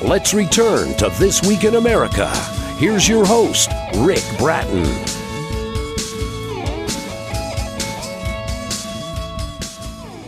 Let's return to This Week in America. Here's your host, Rick Bratton.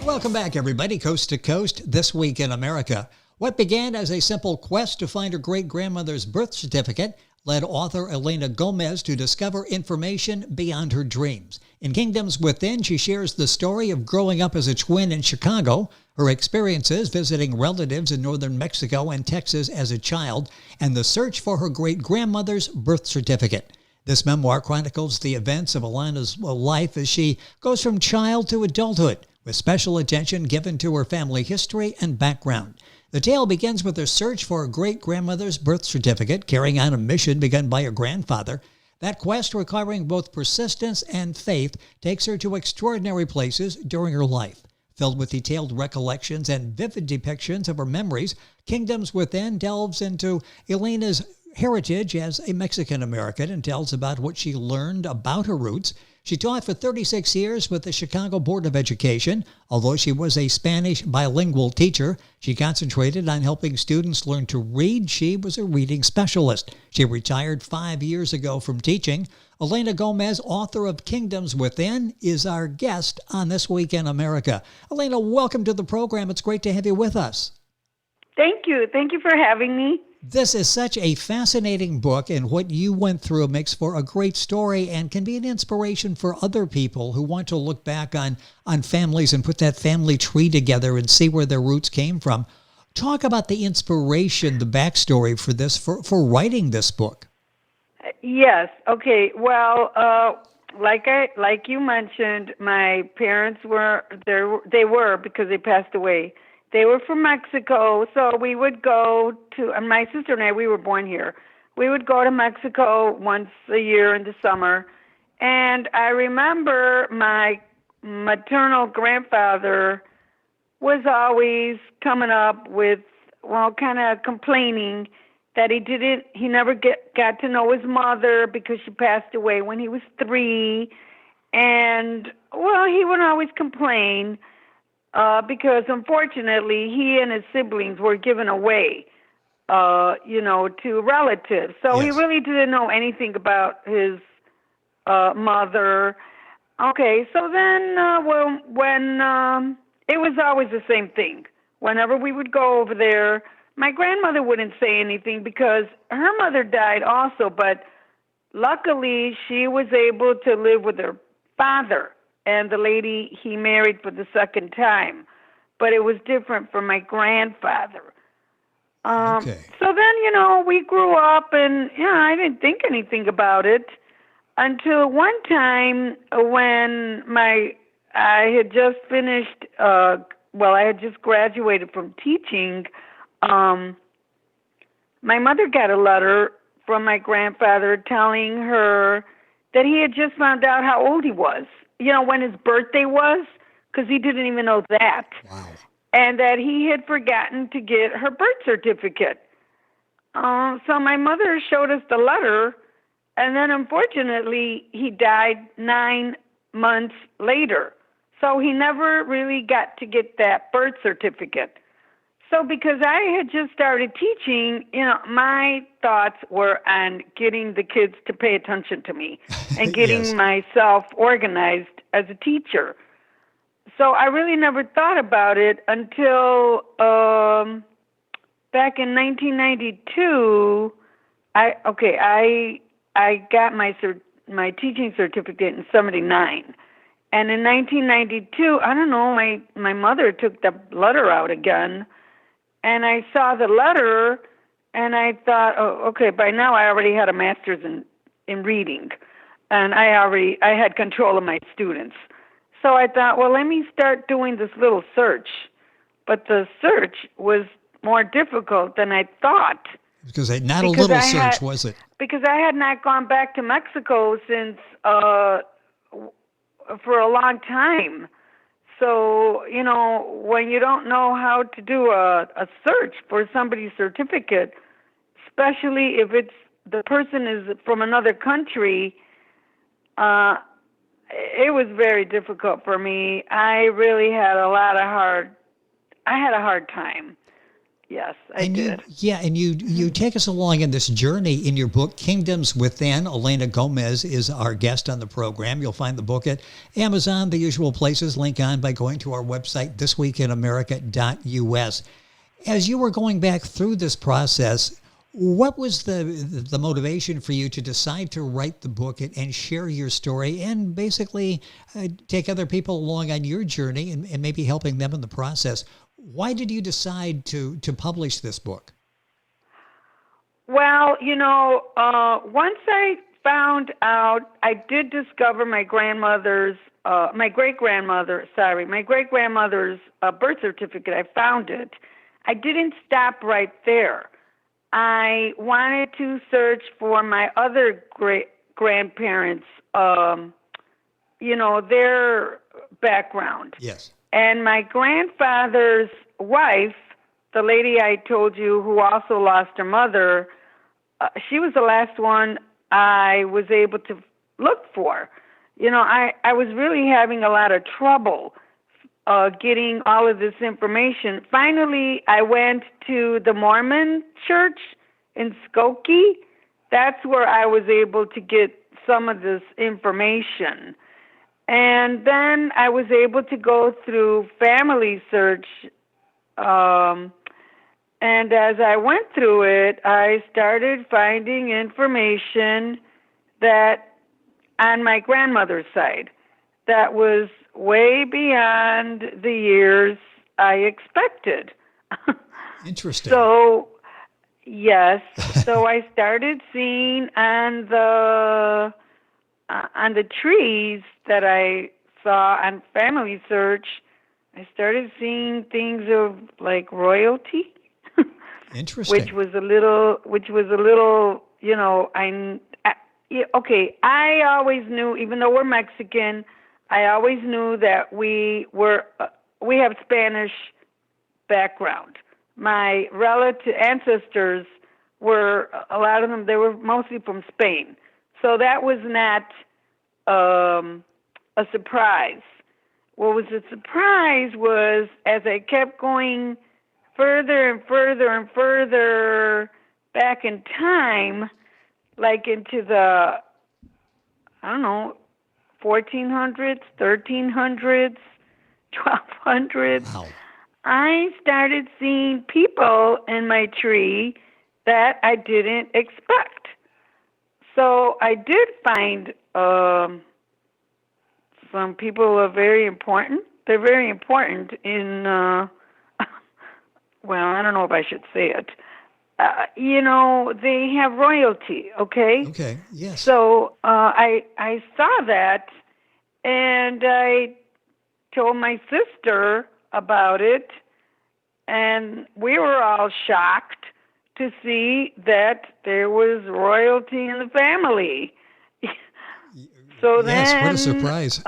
Welcome back, everybody, coast to coast, This Week in America. What began as a simple quest to find her great-grandmother's birth certificate led author Elena Gomez to discover information beyond her dreams. In Kingdoms Within, she shares the story of growing up as a twin in Chicago, her experiences visiting relatives in northern Mexico and Texas as a child, and the search for her great-grandmother's birth certificate. This memoir chronicles the events of Elena's life as she goes from child to adulthood, with special attention given to her family history and background. The tale begins with her search for her great-grandmother's birth certificate, carrying out a mission begun by her grandfather. That quest, requiring both persistence and faith, takes her to extraordinary places during her life. Filled with detailed recollections and vivid depictions of her memories, Kingdoms Within delves into Elena's heritage as a Mexican-American and tells about what she learned about her roots. She taught for 36 years with the Chicago Board of Education. Although she was a Spanish bilingual teacher, she concentrated on helping students learn to read. She was a reading specialist. She retired 5 years ago from teaching. Elena Gomez, author of Kingdoms Within, is our guest on This Week in America. Elena, welcome to the program. It's great to have you with us. Thank you. Thank you for having me. This is such a fascinating book, and what you went through makes for a great story and can be an inspiration for other people who want to look back on families and put that family tree together and see where their roots came from. Talk about the inspiration, the backstory for this, for writing this book. Yes. Okay. Well, like you mentioned, my parents were there. They were, because they passed away. They were from Mexico, so we would go to, and my sister and I, we were born here. We would go to Mexico once a year in the summer. And I remember my maternal grandfather was always coming up with, kind of complaining that he never got to know his mother because she passed away when he was 3. And, he would always complain. Because unfortunately, he and his siblings were given away, to relatives. So Yes. He really didn't know anything about his mother. Okay, so then when it was always the same thing. Whenever we would go over there, my grandmother wouldn't say anything because her mother died also, but luckily she was able to live with her father and the lady he married for the second time. But it was different for my grandfather. Okay. So then, we grew up and, I didn't think anything about it until one time when I had just finished, I had just graduated from teaching. My mother got a letter from my grandfather telling her that he had just found out how old he was. When his birthday was, because he didn't even know that. Wow. And that he had forgotten to get her birth certificate. So my mother showed us the letter, and then unfortunately he died 9 months later. So he never really got to get that birth certificate. So because I had just started teaching, my thoughts were on getting the kids to pay attention to me and getting Yes. myself organized as a teacher. So I really never thought about it until back in 1992. I got my teaching certificate in 1979. And in 1992, I don't know, my mother took the letter out again. And I saw the letter, and I thought, by now I already had a master's in reading, and I had control of my students. So I thought, let me start doing this little search. But the search was more difficult than I thought. Because not a little search, was it? Because I had not gone back to Mexico since for a long time. So, when you don't know how to do a search for somebody's certificate, especially if the person is from another country, it was very difficult for me. I really had a hard time. Yes, I And did. you take us along in this journey in your book, Kingdoms Within. Elena Gomez is our guest on the program. You'll find the book at Amazon, the usual places. Link on by going to our website, thisweekinamerica.us. As you were going back through this process, what was the motivation for you to decide to write the book and share your story and basically take other people along on your journey and maybe helping them in the process? Why did you decide to publish this book? Well, once I found out, I did discover my great-grandmother's birth certificate. I found it. I didn't stop right there. I wanted to search for my other great-grandparents, their background. Yes. And my grandfather's wife, the lady I told you who also lost her mother, she was the last one I was able to look for. I was really having a lot of trouble getting all of this information. Finally, I went to the Mormon church in Skokie. That's where I was able to get some of this information. And then I was able to go through Family Search. And as I went through it, I started finding information that on my grandmother's side that was way beyond the years I expected. Interesting. So, yes. So I started seeing on the trees that I saw on Family Search, I started seeing things of like royalty. Interesting. which was a little, I always knew, even though we're Mexican, I always knew that we have Spanish background. My ancestors were, a lot of them, they were mostly from Spain. So that was not a surprise. What was a surprise was as I kept going further and further and further back in time, like into the, 1400s, 1300s, 1200s, Wow. I started seeing people in my tree that I didn't expect. So I did find some people are very important. They're very important in, well, I don't know if I should say it. They have royalty, okay? Okay, yes. So I saw that, and I told my sister about it, and we were all shocked to see that there was royalty in the family. So yes, then, what a surprise.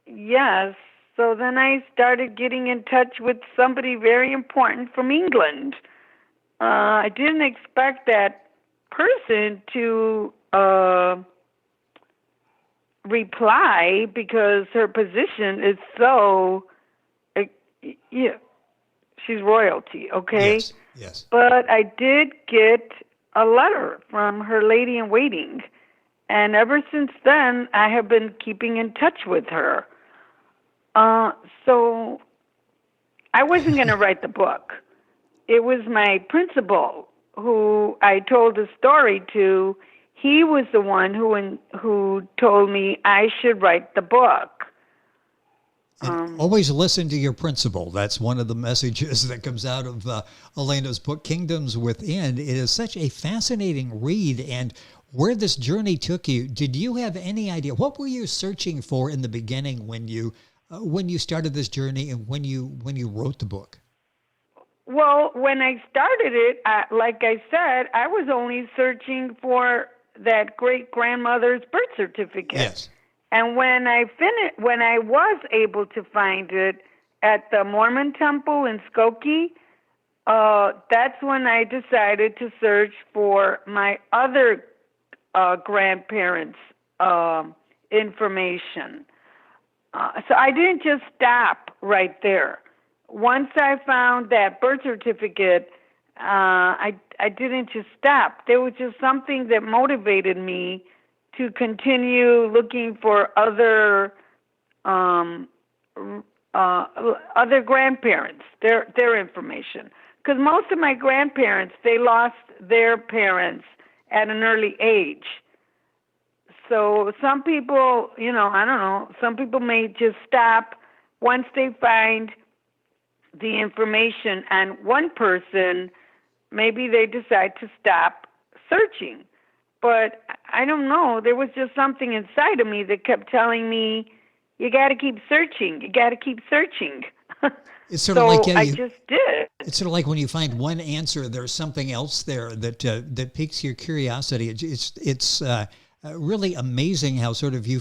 Yes. So then I started getting in touch with somebody very important from England. I didn't expect that person to reply because her position is so, she's royalty, okay? Yes, yes. But I did get a letter from her lady in waiting. And ever since then, I have been keeping in touch with her. So I wasn't going to write the book. It was my principal who I told the story to. He was the one who told me I should write the book. And always listen to your principal. That's one of the messages that comes out of Elena's book, Kingdoms Within. It is such a fascinating read, and where this journey took you, did you have any idea? What were you searching for in the beginning when you started this journey and when you wrote the book? Well, when I started it, like I said, I was only searching for that great-grandmother's birth certificate. Yes. And when I was able to find it at the Mormon temple in Skokie, that's when I decided to search for my other grandparents' information. So I didn't just stop right there. once I found that birth certificate, I didn't just stop. There was just something that motivated me to continue looking for other grandparents, their information. Because most of my grandparents, they lost their parents at an early age. So some people, I don't know, some people may just stop once they find the information on one person. Maybe they decide to stop searching. But I don't know, there was just something inside of me that kept telling me, you got to keep searching. You got to keep searching. It's sort of like I just did. It's sort of like when you find one answer, there's something else there that piques your curiosity. It's really amazing how sort of you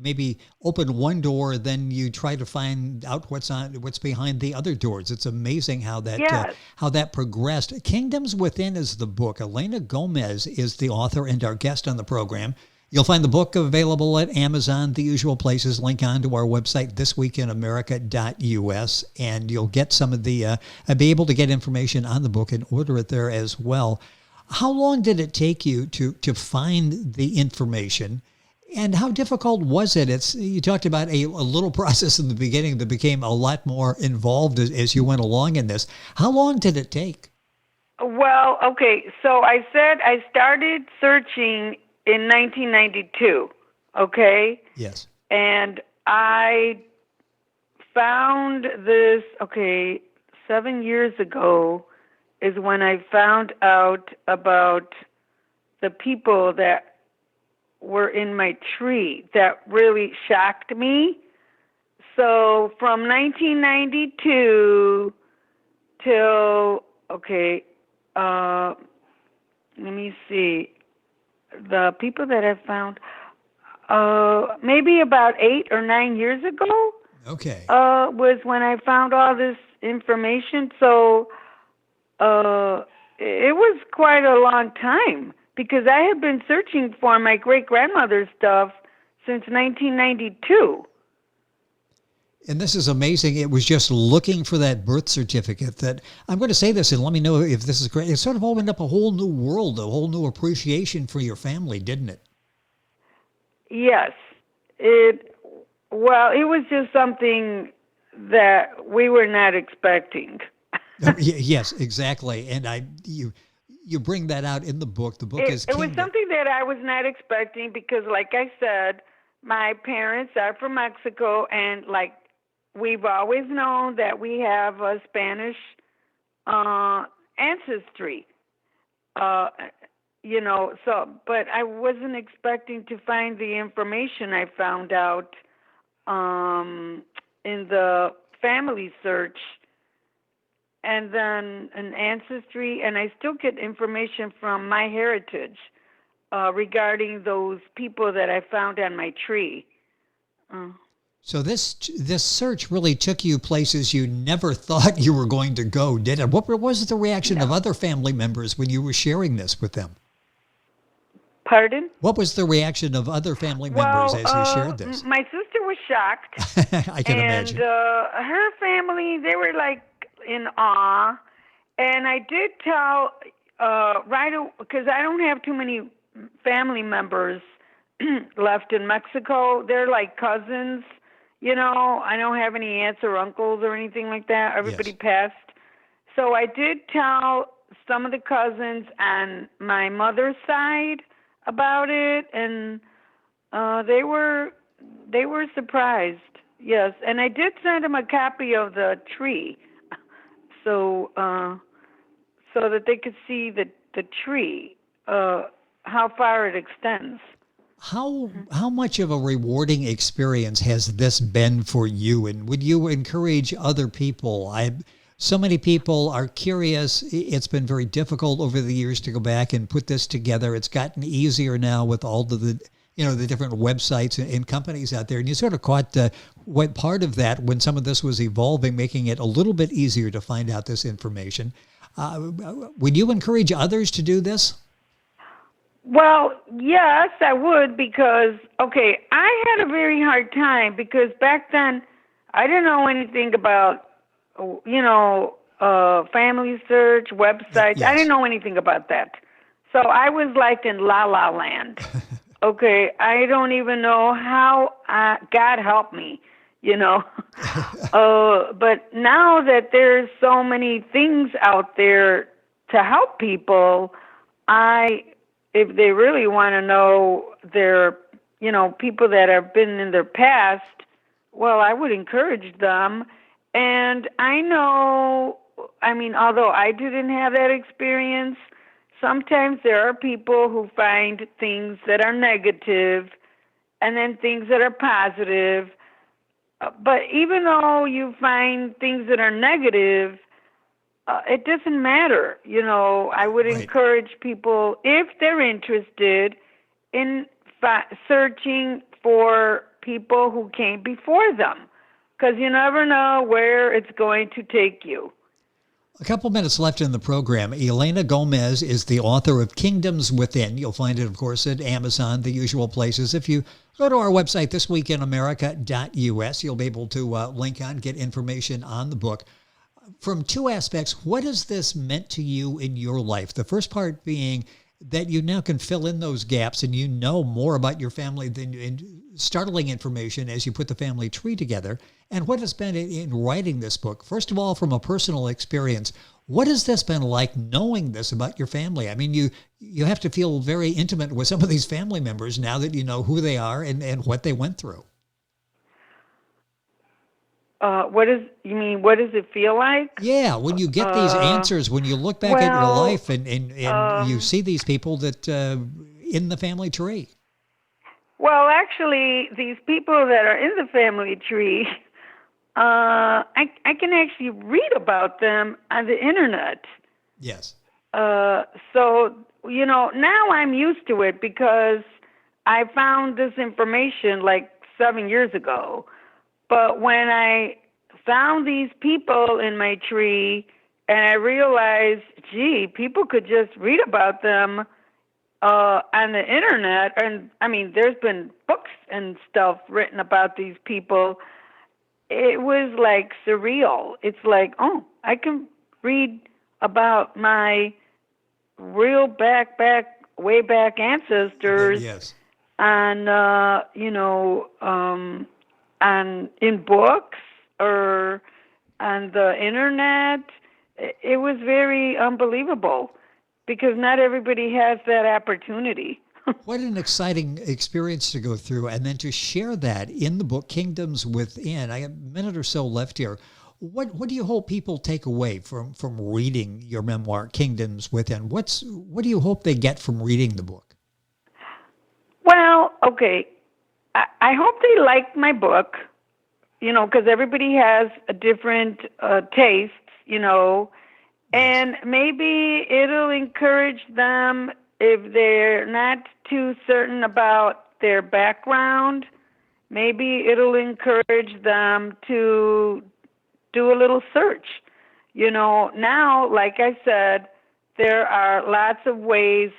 maybe open one door, then you try to find out what's behind the other doors. It's amazing how that progressed. Kingdoms Within is the book. Elena Gomez is the author and our guest on the program. You'll find the book available at Amazon, the usual places. Link on to our website, thisweekinamerica.us, and you'll get some of be able to get information on the book and order it there as well. How long did it take you to find the information, and how difficult was it? You talked about a little process in the beginning that became a lot more involved as you went along in this. How long did it take? Well, okay, so I said I started searching in 1992, okay? Yes. And I found this, 7 years ago is when I found out about the people that were in my tree. That really shocked me. So from 1992 till, let me see, the people that I found, maybe about 8 or 9 years ago. Okay. Was when I found all this information. So it was quite a long time because I had been searching for my great-grandmother's stuff since 1992. And this is amazing. It was just looking for that birth certificate that, I'm going to say this and let me know if this is correct. It sort of opened up a whole new world, a whole new appreciation for your family, didn't it? Yes. It was just something that we were not expecting. Yes, exactly. And you bring that out in the book. The book is It was something that I was not expecting because, like I said, my parents are from Mexico, and we've always known that we have a Spanish ancestry, so, but I wasn't expecting to find the information I found out in the family search, and then an ancestry, and I still get information from my heritage regarding those people that I found on my tree. So this search really took you places you never thought you were going to go, did it? What was the reaction of other family members when you were sharing this with them? Pardon? What was the reaction of other family members as you shared this? My sister was shocked. I can imagine. And her family, they were in awe. And I did tell because I don't have too many family members left in Mexico. They're like cousins. I don't have any aunts or uncles or anything like that. Everybody passed. So I did tell some of the cousins on my mother's side about it, and they were surprised. Yes, and I did send them a copy of the tree, so that they could see the tree, how far it extends. How much of a rewarding experience has this been for you? And would you encourage other people? So many people are curious. It's been very difficult over the years to go back and put this together. It's gotten easier now with all of the different websites and companies out there. And you sort of caught what part of that when some of this was evolving, making it a little bit easier to find out this information. Would you encourage others to do this? Well, yes, I would because, I had a very hard time because back then I didn't know anything about family search websites. I Yes. didn't know anything about that. So I was like in la la land. Okay, I don't even know how. God help me, you know. But now that there's so many things out there to help people, if they really want to know their, people that have been in their past, well, I would encourage them. And I know, although I didn't have that experience, sometimes there are people who find things that are negative and then things that are positive. But even though you find things that are negative, it doesn't matter. I would Right. encourage people, if they're interested, in searching for people who came before them, because you never know where it's going to take you. A couple minutes left in the program. Elena Gomez is the author of Kingdoms Within. You'll find it, of course, at Amazon, the usual places. If you go to our website, thisweekinamerica.us, you'll be able to link on, get information on the book. From two aspects, what has this meant to you in your life? The first part being that you now can fill in those gaps and you know more about your family than startling information as you put the family tree together. And what has been in writing this book? First of all, from a personal experience, what has this been like knowing this about your family? I mean, you have to feel very intimate with some of these family members now that you know who they are and what they went through. What does it feel like? Yeah, when you get these answers, when you look back at your Well, life and you see these people that in the family tree. Well, actually, these people that are in the family tree, I can actually read about them on the internet. Yes. So, now I'm used to it because I found this information like 7 years ago. But when I found these people in my tree and I realized, gee, people could just read about them on the internet, and there's been books and stuff written about these people. It was like surreal. It's like, oh, I can read about my real way back ancestors Yes. on, on in books or on the internet. It was very unbelievable, because not everybody has that opportunity. What an exciting experience to go through, and then to share that in the book Kingdoms Within. I have a minute or so left here. What do you hope people take away from reading your memoir, Kingdoms Within? What do you hope they get from reading the book? Well, okay. I hope they like my book, because everybody has a different tastes, and maybe it'll encourage them if they're not too certain about their background. Maybe it'll encourage them to do a little search. Now, like I said, there are lots of ways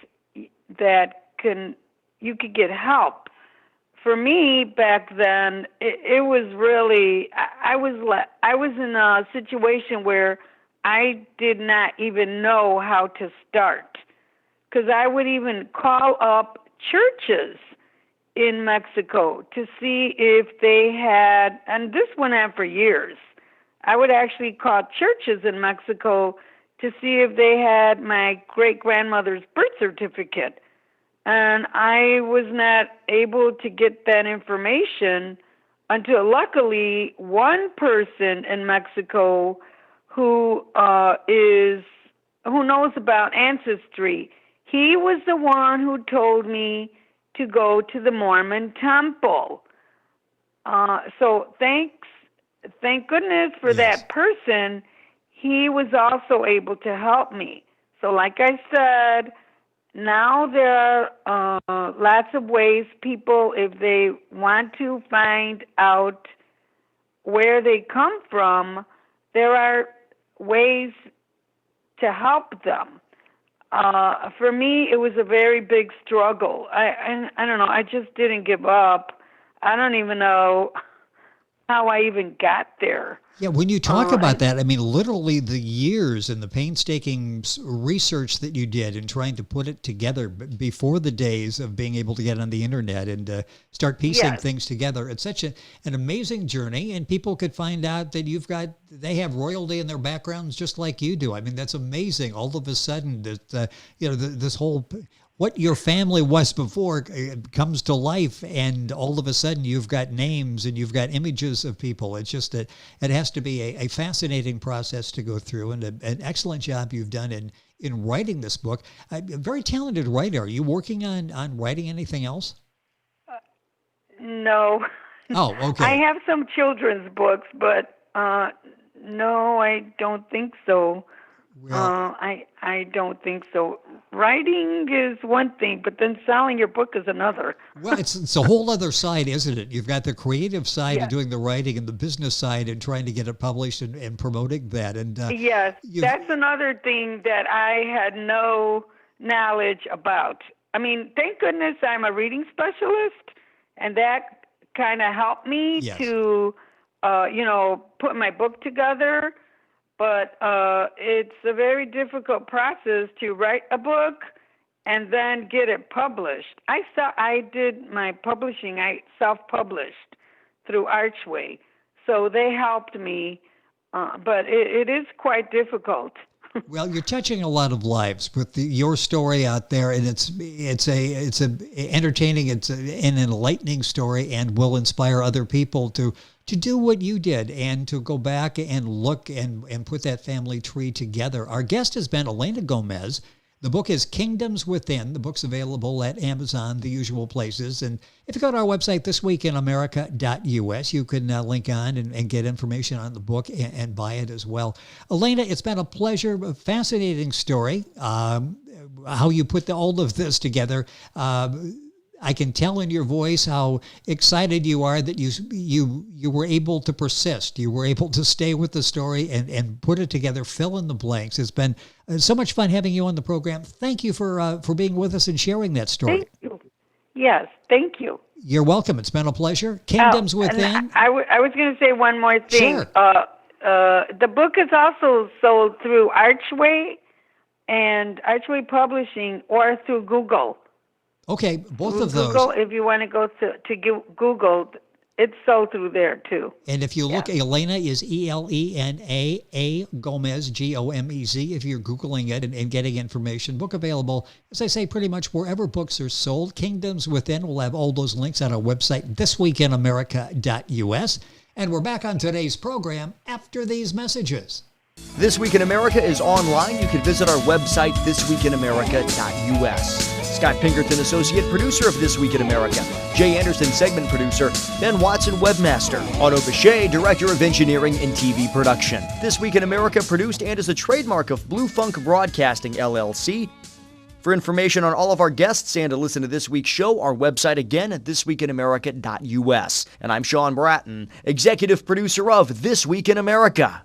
that you could get help. For me back then, it was really, I was in a situation where I did not even know how to start, because I would even call up churches in Mexico to see if they had, and this went on for years. I would actually call churches in Mexico to see if they had my great-grandmother's birth certificate. And I was not able to get that information until, luckily, one person in Mexico who knows about ancestry, he was the one who told me to go to the Mormon temple. So thank goodness for Yes. that person. He was also able to help me. So like I said, now there are lots of ways people, if they want to find out where they come from, there are ways to help them. For me, it was a very big struggle. I don't know. I just didn't give up. I don't even know how I even got there. Yeah, when you talk about that, I mean, literally the years and the painstaking research that you did in trying to put it together before the days of being able to get on the internet and start piecing things together. It's such an amazing journey, and people could find out that they have royalty in their backgrounds just like you do. I mean, that's amazing. All of a sudden, that this whole what your family was before comes to life, and all of a sudden you've got names and you've got images of people. It's just that it has to be a fascinating process to go through, and an excellent job you've done in writing this book. A very talented writer. Are you working on writing anything else? No. Oh, okay. I have some children's books, but no, I don't think so. Well, I don't think so. Writing is one thing, but then selling your book is another. Well, it's a whole other side, isn't it? You've got the creative side of doing the writing and the business side and trying to get it published and promoting that. And yes, that's another thing that I had no knowledge about. I mean, thank goodness I'm a reading specialist, and that kind of helped me to, put my book together. But it's a very difficult process to write a book and then get it published. I did my publishing. I self-published through Archway, so they helped me. But it is quite difficult. Well, you're touching a lot of lives with your story out there, and it's a entertaining, it's an enlightening story, and will inspire other people to do what you did and to go back and look and put that family tree together. Our guest has been Elena Gomez. The book is Kingdoms Within. The book's available at Amazon, the usual places. And if you go to our website, thisweekinamerica.us, you can link on and get information on the book and buy it as well. Elena, it's been a pleasure, a fascinating story, how you put all of this together. I can tell in your voice how excited you are that you were able to persist. You were able to stay with the story and put it together, fill in the blanks. It's been so much fun having you on the program. Thank you for being with us and sharing that story. Thank you. Yes, thank you. You're welcome. It's been a pleasure. Kingdoms Within. I was going to say one more thing. Sure. The book is also sold through Archway and Archway Publishing or through Google. Okay, both of those. Google, if you want to go to Google, it's sold through there too. And if you look, Elena is Elena A. Gomez, Gomez. If you're Googling it and getting information, book available, as I say, pretty much wherever books are sold. Kingdoms Within. We'll have all those links on our website, thisweekinamerica.us. And we're back on today's program after these messages. This Week in America is online. You can visit our website, thisweekinamerica.us. Scott Pinkerton, associate producer of This Week in America. Jay Anderson, segment producer. Ben Watson, webmaster. Otto Bechet, director of engineering and TV production. This Week in America produced and is a trademark of Blue Funk Broadcasting, LLC. For information on all of our guests and to listen to this week's show, our website again at thisweekinamerica.us. And I'm Sean Bratton, executive producer of This Week in America.